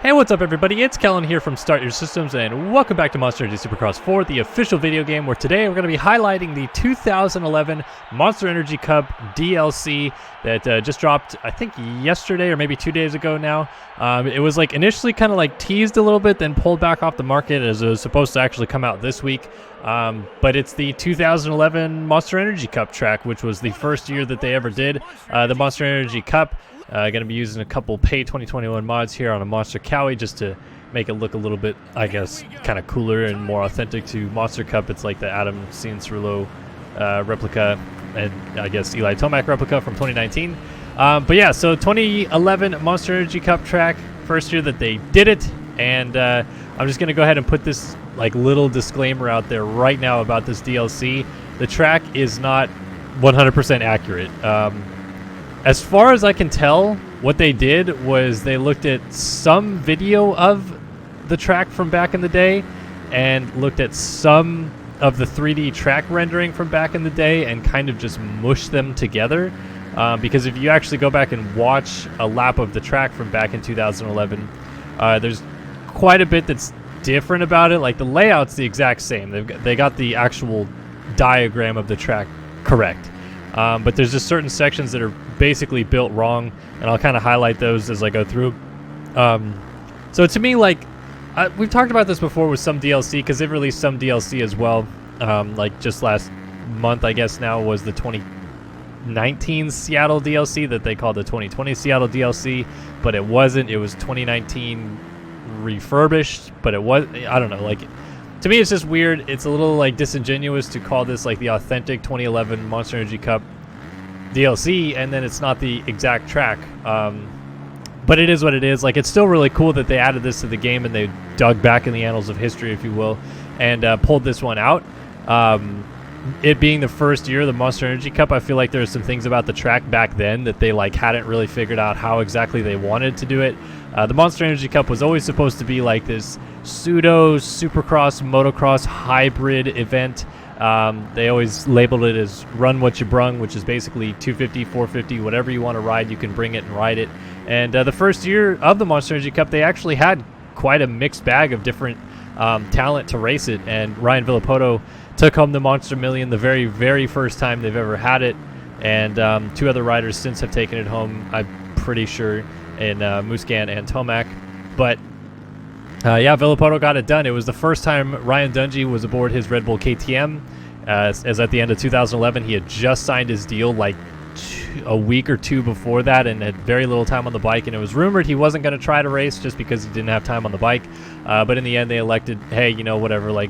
Hey, what's up everybody? It's Kellen here from Start Your Systems and welcome back to Monster Energy Supercross 4, the official video game where today we're going to be highlighting the 2011 Monster Energy Cup DLC that just dropped, I think yesterday or maybe 2 days ago now. It was like initially kind of like teased a little bit, then pulled back off the market as it was supposed to actually come out this week. But it's the 2011 Monster Energy Cup track, which was the first year that they ever did the Monster Energy Cup. Going to be using a couple Pay 2021 mods here on a Monster Cowie just to make it look a little bit, I guess, kind of cooler and more authentic to Monster Cup. It's like the Adam Cianciarulo replica and I guess Eli Tomac replica from 2019. But yeah, so 2011 Monster Energy Cup track, first year that they did it, and I'm just going to go ahead and put this like little disclaimer out there right now about this DLC. The track is not 100% accurate. As far as I can tell, what they did was they looked at some video of the track from back in the day and looked at some of the 3D track rendering from back in the day and kind of just mushed them together. Because if you actually go back and watch a lap of the track from back in 2011, there's quite a bit that's different about it. Like the layout's the exact same. They got the actual diagram of the track correct. But there's just certain sections that are basically built wrong, and I'll kind of highlight those as I go through. So to me, like, we've talked about this before with some DLC, because they've released some DLC as well. Like just last month, I guess now, was the 2019 Seattle DLC that they called the 2020 Seattle DLC, but it wasn't. It was 2019 refurbished, but it was, I don't know, like, to me, it's just weird. It's a little like disingenuous to call this like the authentic 2011 Monster Energy Cup DLC, and then it's not the exact track. But it is what it is. Like, it's still really cool that they added this to the game and they dug back in the annals of history, if you will, and pulled this one out. It being the first year of the Monster Energy Cup, I feel like there's some things about the track back then that they like hadn't really figured out how exactly they wanted to do it. The Monster Energy Cup was always supposed to be like this pseudo supercross motocross hybrid event. They always labeled it as run what you brung, which is basically 250, 450, whatever you want to ride, you can bring it and ride it. And the first year of the Monster Energy Cup, they actually had quite a mixed bag of different talent to race it. And Ryan Villopoto took home the Monster Million the very, very first time they've ever had it. And two other riders since have taken it home, I'm pretty sure, in Muscan and Tomac. But yeah, Villopoto got it done. It was the first time Ryan Dungey was aboard his Red Bull KTM, as at the end of 2011 he had just signed his deal like a week or two before that and had very little time on the bike, and it was rumored he wasn't going to try to race just because he didn't have time on the bike. But in the end they elected, hey, you know, whatever, like,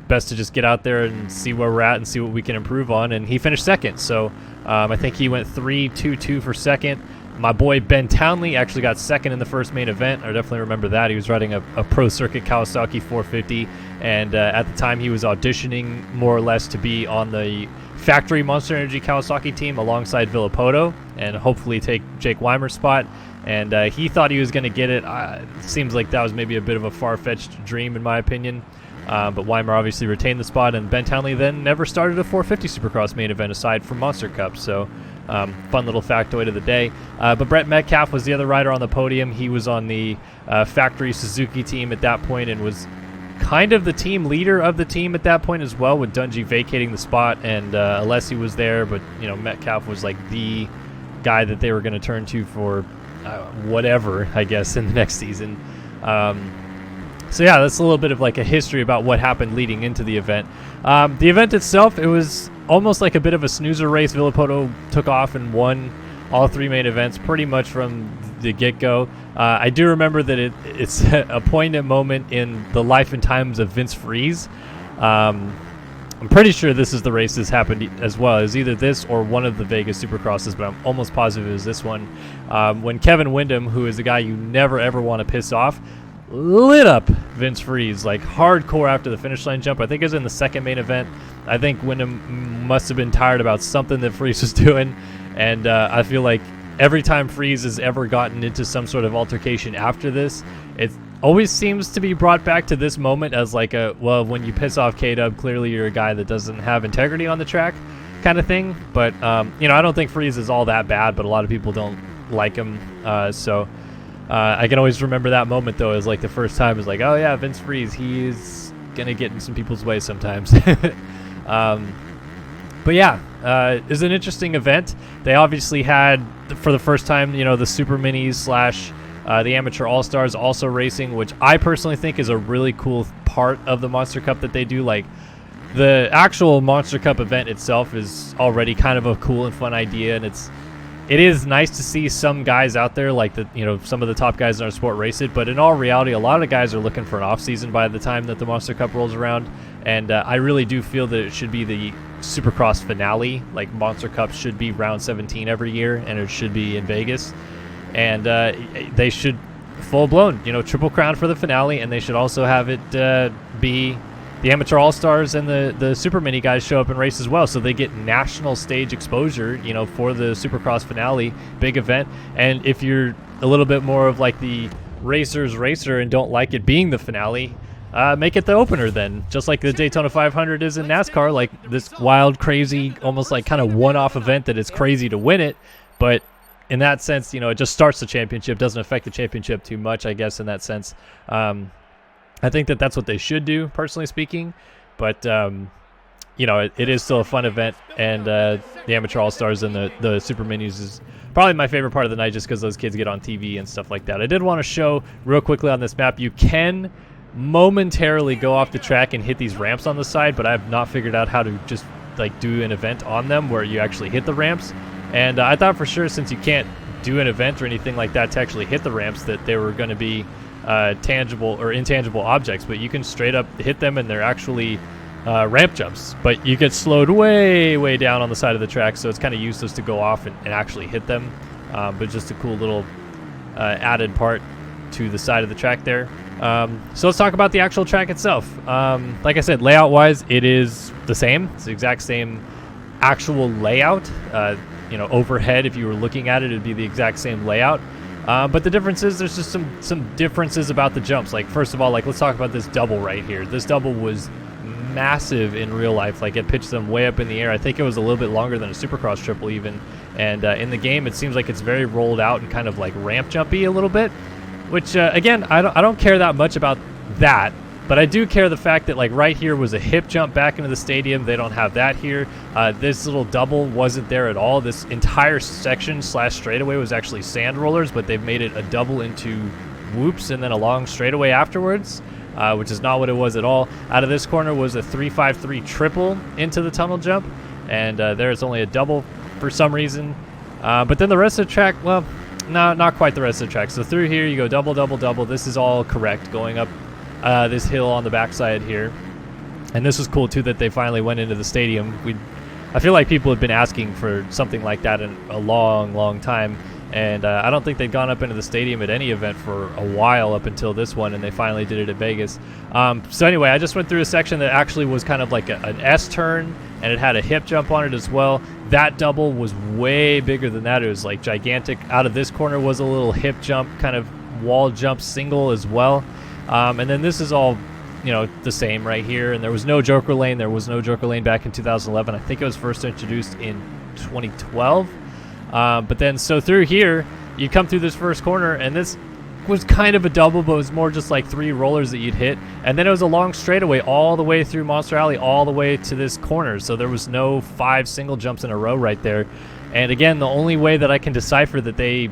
best to just get out there and see where we're at and see what we can improve on, and he finished second. So I think he went 3-2-2 for second. My boy Ben Townley actually got second in the first main event. I definitely remember that. He was riding a Pro Circuit Kawasaki 450, and at the time he was auditioning more or less to be on the factory Monster Energy Kawasaki team alongside Villopoto and hopefully take Jake Weimer's spot. And he thought he was going to get it. It seems like that was maybe a bit of a far-fetched dream in my opinion. But Weimer obviously retained the spot, and Ben Townley then never started a 450 Supercross main event aside from Monster Cup. So fun little factoid of the day. But Brett Metcalf was the other rider on the podium. He was on the factory Suzuki team at that point and was kind of the team leader of the team at that point as well, with Dungey vacating the spot, and Alessi was there, but you know, Metcalf was like the guy that they were going to turn to for whatever, I guess, in the next season. So yeah, that's a little bit of like a history about what happened leading into the event. The event itself, it was almost like a bit of a snoozer race. Villopoto took off and won all three main events pretty much from the get-go. I do remember that it's a poignant moment in the life and times of Vince Friese. I'm pretty sure this is the race this happened as well. It was either this or one of the Vegas Supercrosses, but I'm almost positive it was this one. When Kevin Windham, who is the guy you never ever want to piss off, lit up Vince Friese like hardcore after the finish line jump. I think it was in the second main event. I think Windham must have been tired about something that Friese was doing, and I feel like every time Friese has ever gotten into some sort of altercation after this, it always seems to be brought back to this moment as like a, well, when you piss off K-Dub, clearly you're a guy that doesn't have integrity on the track kind of thing. But you know, I don't think Friese is all that bad, but a lot of people don't like him. So I can always remember that moment though, as like the first time is like, oh yeah, Vince Friese, he's gonna get in some people's way sometimes. But yeah, it's an interesting event. They obviously had, for the first time, you know, the Super Minis slash the Amateur All-Stars also racing, which I personally think is a really cool part of the Monster Cup that they do. Like, the actual Monster Cup event itself is already kind of a cool and fun idea, and it is nice to see some guys out there, like some of the top guys in our sport race it. But in all reality, a lot of guys are looking for an off season by the time that the Monster Cup rolls around, and I really do feel that it should be the Supercross finale. Like, Monster Cup should be round 17 every year, and it should be in Vegas, and they should full blown, Triple Crown for the finale, and they should also have it be the Amateur All-Stars and the Super Mini guys show up and race as well, so they get national stage exposure, for the Supercross finale, big event. And if you're a little bit more of like the racer's racer and don't like it being the finale, make it the opener then, just like the Daytona 500 is in NASCAR, like this wild, crazy, almost like kind of one-off event that it's crazy to win it, but in that sense, it just starts the championship, doesn't affect the championship too much, I guess, in that sense. I think that that's what they should do, personally speaking. But, it is still a fun event. And the Amateur All-Stars and the Super Minis is probably my favorite part of the night, just because those kids get on TV and stuff like that. I did want to show real quickly on this map, you can momentarily go off the track and hit these ramps on the side, but I have not figured out how to just like do an event on them where you actually hit the ramps. And I thought for sure, since you can't do an event or anything like that to actually hit the ramps, that they were going to be tangible or intangible objects, but you can straight up hit them and they're actually ramp jumps, but you get slowed way down on the side of the track, so it's kind of useless to go off and actually hit them, but just a cool little added part to the side of the track there. So let's talk about the actual track itself. Like I said, layout wise, it is the same. It's the exact same actual layout. Overhead, if you were looking at it, it'd be the exact same layout. But the difference is there's just some differences about the jumps. Like, first of all, like, let's talk about this double right here. This double was massive in real life. Like, it pitched them way up in the air. I think it was a little bit longer than a Supercross triple even. And in the game, it seems like it's very rolled out and kind of like ramp jumpy a little bit. Which, again, I don't care that much about that. But I do care the fact that, like, right here was a hip jump back into the stadium. They don't have that here. This little double wasn't there at all. This entire section slash straightaway was actually sand rollers, but they've made it a double into whoops and then a long straightaway afterwards, which is not what it was at all. Out of this corner was a 353 triple into the tunnel jump, and there's only a double for some reason. But then the rest of the track, well, no, not quite the rest of the track. So through here, you go double, double, double. This is all correct going up this hill on the backside here. And this was cool too that they finally went into the stadium. I feel like people have been asking for something like that in a long time, and I don't think they'd gone up into the stadium at any event for a while up until this one, and they finally did it at Vegas. So anyway, I just went through a section that actually was kind of like an S turn, and it had a hip jump on it as well. That double was way bigger than that. It was like gigantic. Out of this corner was a little hip jump, kind of wall jump single as well. And then this is all, the same right here. And there was no Joker Lane. There was no Joker Lane back in 2011. I think it was first introduced in 2012. But then, so through here, you come through this first corner, and this was kind of a double, but it was more just like 3 rollers that you'd hit. And then it was a long straightaway all the way through Monster Alley, all the way to this corner. So there was no 5 single jumps in a row right there. And again, the only way that I can decipher that they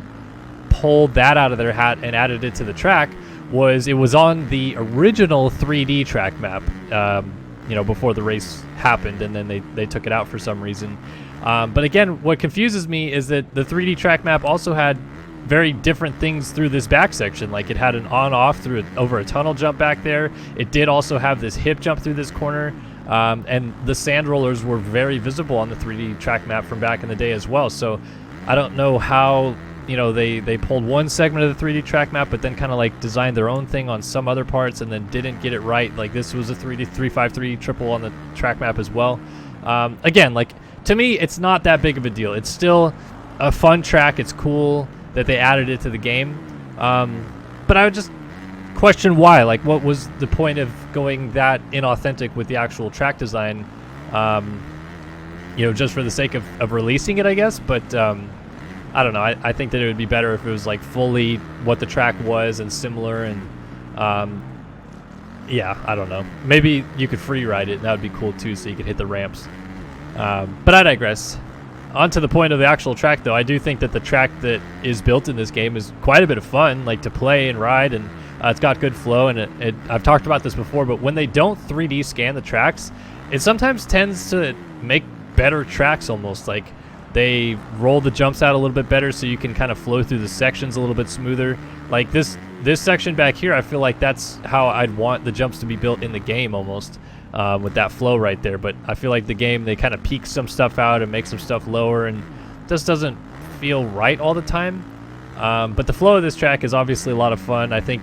pulled that out of their hat and added it to the track was it was on the original 3D track map, before the race happened, and then they took it out for some reason. But again, what confuses me is that the 3D track map also had very different things through this back section. Like, it had an on-off over a tunnel jump back there. It did also have this hip jump through this corner, and the sand rollers were very visible on the 3D track map from back in the day as well. So I don't know how they pulled one segment of the 3D track map, but then kind of like designed their own thing on some other parts and then didn't get it right. Like, this was a 3D 353 triple on the track map as well. Again, like, to me, it's not that big of a deal. It's still a fun track. It's cool that they added it to the game. But I would just question why. Like, what was the point of going that inauthentic with the actual track design? Just for the sake of releasing it, I guess. But I don't know. I think that it would be better if it was like fully what the track was and similar, and yeah, I don't know. Maybe you could free ride it, and that would be cool too, so you could hit the ramps. But I digress. On to the point of the actual track, though, I do think that the track that is built in this game is quite a bit of fun, like to play and ride, and it's got good flow. And I've talked about this before, but when they don't 3D scan the tracks, it sometimes tends to make better tracks almost. Like they roll the jumps out a little bit better, so you can kind of flow through the sections a little bit smoother. Like this section back here, I feel like that's how I'd want the jumps to be built in the game almost. With that flow right there, but I feel like the game, they kind of peak some stuff out and make some stuff lower, and just doesn't feel right all the time. But the flow of this track is obviously a lot of fun. I think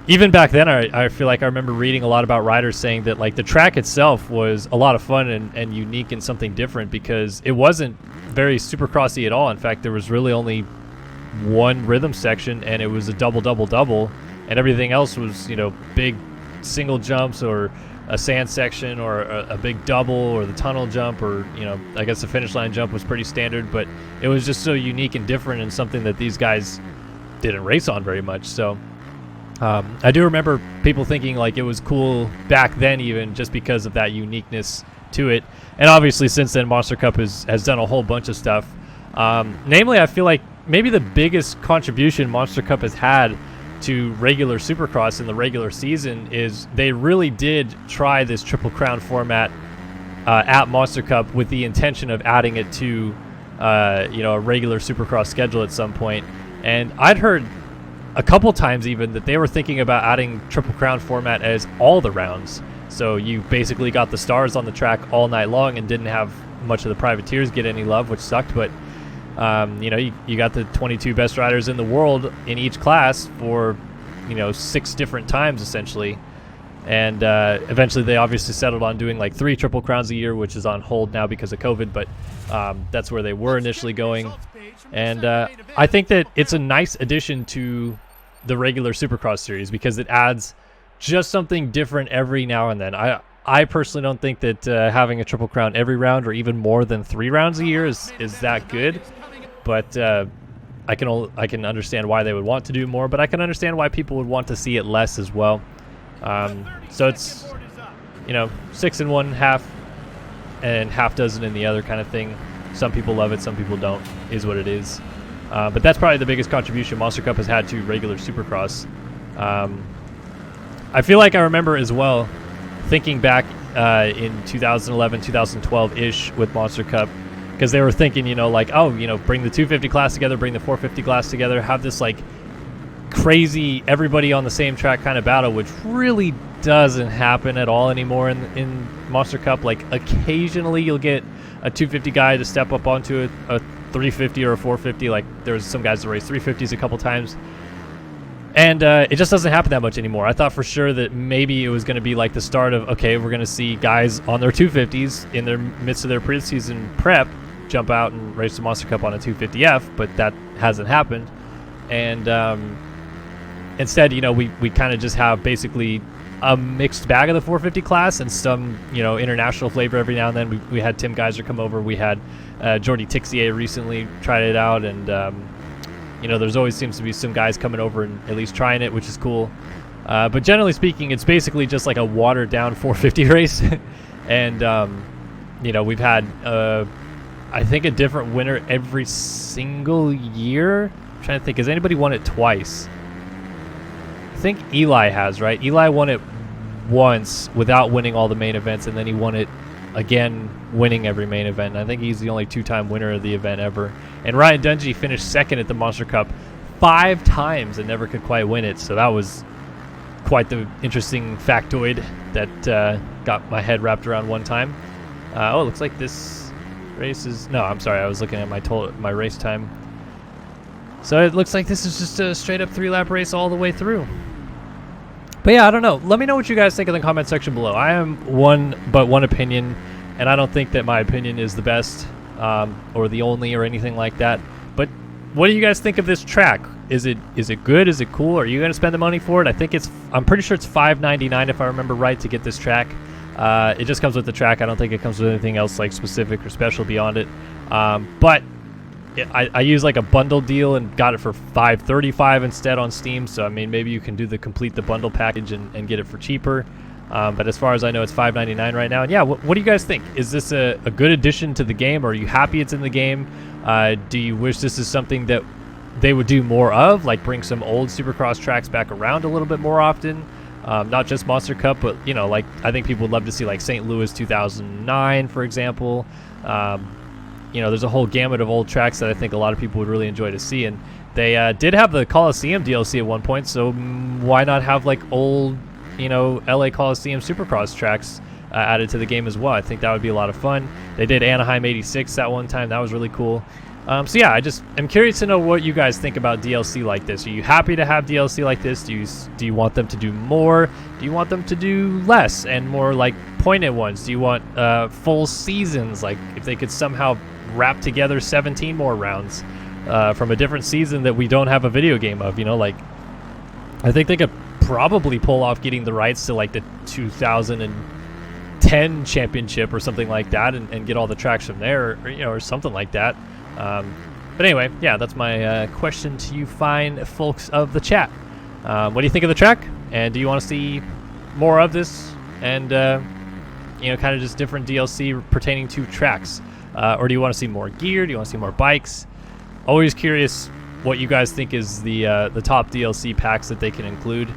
even back then, I feel like I remember reading a lot about riders saying that like the track itself was a lot of fun and unique and something different, because it wasn't very supercrossy at all. In fact, there was really only one rhythm section, and it was a double, and everything else was, you know, big single jumps or a sand section or a big double or the tunnel jump, or, you know, I guess the finish line jump was pretty standard, but it was just so unique and different and something that these guys didn't race on very much. So I do remember people thinking like it was cool back then, even just because of that uniqueness to it. And obviously since then, Monster Cup has done a whole bunch of stuff. Namely, I feel like maybe the biggest contribution Monster Cup has had to regular Supercross in the regular season is they really did try this Triple Crown format at Monster Cup with the intention of adding it to you know, a regular Supercross schedule at some point. And I'd heard a couple times even that they were thinking about adding Triple Crown format as all the rounds, so you basically got the stars on the track all night long and didn't have much of the privateers get any love, which sucked. But you know, you got the 22 best riders in the world in each class for, you know, 6 different times essentially. And eventually they obviously settled on doing like 3 Triple Crowns a year, which is on hold now because of COVID, but that's where they were initially going. And I think that it's a nice addition to the regular Supercross series because it adds just something different every now and then. I personally don't think that having a Triple Crown every round or even more than 3 rounds a year is that good. But I can understand why they would want to do more, but I can understand why people would want to see it less as well. So it's, you know, 6 in one half and half dozen in the other kind of thing. Some people love it, some people don't, is what it is. But that's probably the biggest contribution Monster Cup has had to regular Supercross. I feel like I remember as well, thinking back in 2011, 2012-ish with Monster Cup, because they were thinking, you know, like, oh, you know, bring the 250 class together, bring the 450 class together, have this like crazy everybody on the same track kind of battle, which really doesn't happen at all anymore in Monster Cup. Like occasionally you'll get a 250 guy to step up onto a 350 or a 450. Like there's some guys that race 350s a couple times, and it just doesn't happen that much anymore. I thought for sure that maybe it was going to be like the start of, okay, we're going to see guys on their 250s in their midst of their preseason prep jump out and race the Monster Cup on a 250F, but that hasn't happened. And instead, you know, we kind of just have basically a mixed bag of the 450 class and some, you know, international flavor every now and then. We had Tim Geiser come over. We had Jordi Tixier recently tried it out, and you know, there's always seems to be some guys coming over and at least trying it, which is cool. But generally speaking, it's basically just like a watered down 450 race. And you know, we've had I think a different winner every single year. I'm trying to think, has anybody won it twice? I think Eli has, right? Eli won it once without winning all the main events, and then he won it again winning every main event. And I think he's the only 2-time winner of the event ever. And Ryan Dungey finished second at the Monster Cup 5 times and never could quite win it. So that was quite the interesting factoid that got my head wrapped around one time. Oh, it looks like this race is... No, I'm sorry. I was looking at my race time. So it looks like this is just a straight up 3-lap race all the way through. But yeah, I don't know. Let me know what you guys think in the comment section below. I am one opinion, and I don't think that my opinion is the best or the only or anything like that. But what do you guys think of this track? Is it good? Is it cool? Are you going to spend the money for it? I'm pretty sure it's $5.99 if I remember right to get this track. It just comes with the track. I don't think it comes with anything else like specific or special beyond it. But I use like a bundle deal and got it for $5.35 instead on Steam. So I mean, maybe you can do the complete the bundle package and get it for cheaper. But as far as I know, it's $5.99 right now. And yeah, what do you guys think? Is this a good addition to the game? Are you happy it's in the game? Do you wish this is something that they would do more of, like bring some old Supercross tracks back around a little bit more often? Not just Monster Cup, but you know, like I think people would love to see like St. Louis 2009, for example. You know, there's a whole gamut of old tracks that I think a lot of people would really enjoy to see. And they did have the Coliseum DLC at one point, so why not have like old, you know, LA Coliseum Supercross tracks added to the game as well? I think that would be a lot of fun. They did Anaheim 86 that one time. That was really cool. So yeah, I'm curious to know what you guys think about DLC like this. Are you happy to have DLC like this? Do you want them to do more? Do you want them to do less and more like pointed ones? Do you want full seasons? Like if they could somehow wrap together 17 more rounds from a different season that we don't have a video game of, you know, like I think they could probably pull off getting the rights to like the 2010 championship or something like that and get all the tracks from there, or, you know, or something like that. But anyway, yeah, that's my question to you fine folks of the chat. What do you think of the track? And do you want to see more of this? And, you know, kind of just different DLC pertaining to tracks? Or do you want to see more gear? Do you want to see more bikes? Always curious what you guys think is the top DLC packs that they can include.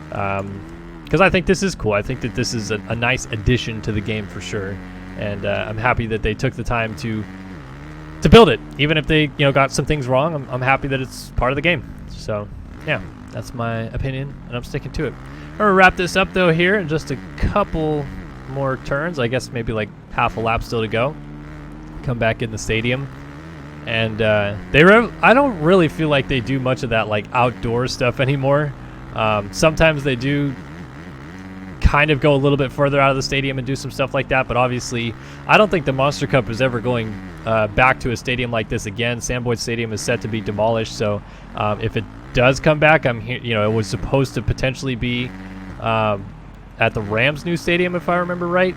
Because I think this is cool. I think that this is a nice addition to the game for sure. And I'm happy that they took the time to build it, even if they, you know, got some things wrong. I'm happy that it's part of the game. So yeah, that's my opinion, and I'm sticking to it. I'm gonna wrap this up though here in just a couple more turns. I guess maybe like half a lap still to go. Come back in the stadium, and I don't really feel like they do much of that like outdoor stuff anymore. Sometimes they do kind of go a little bit further out of the stadium and do some stuff like that, but obviously I don't think the Monster Cup is ever going back to a stadium like this again. Sam Boyd Stadium is set to be demolished, so if it does come back, you know, it was supposed to potentially be at the Rams' new stadium, if I remember right,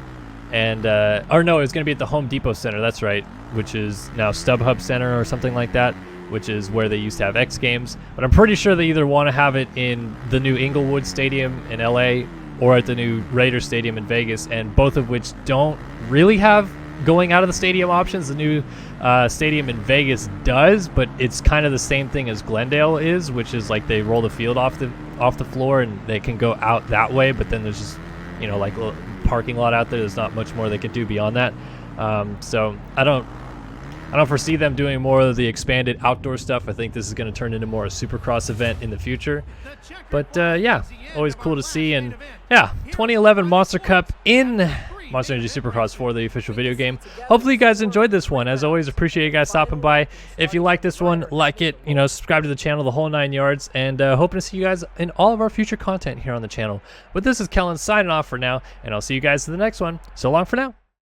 and or no, it's going to be at the Home Depot Center. That's right, which is now StubHub Center or something like that, which is where they used to have X Games. But I'm pretty sure they either want to have it in the new Inglewood Stadium in LA or at the new Raiders Stadium in Vegas, and both of which don't really have going out of the stadium options. The new stadium in Vegas does, but it's kind of the same thing as Glendale is, which is like they roll the field off the floor and they can go out that way, but then there's just, you know, like a parking lot out there. There's not much more they could do beyond that. So I don't foresee them doing more of the expanded outdoor stuff. I think this is going to turn into more a Supercross event in the future. But yeah, always cool to see. And yeah, 2011 Monster Cup in Monster Energy Supercross for the official video game. Hopefully you guys enjoyed this one. As always, appreciate you guys stopping by. If you like this one, like it, you know, subscribe to the channel, the whole 9 yards, and hoping to see you guys in all of our future content here on the channel. But this is Kellen signing off for now, and I'll see you guys in the next one. So long for now.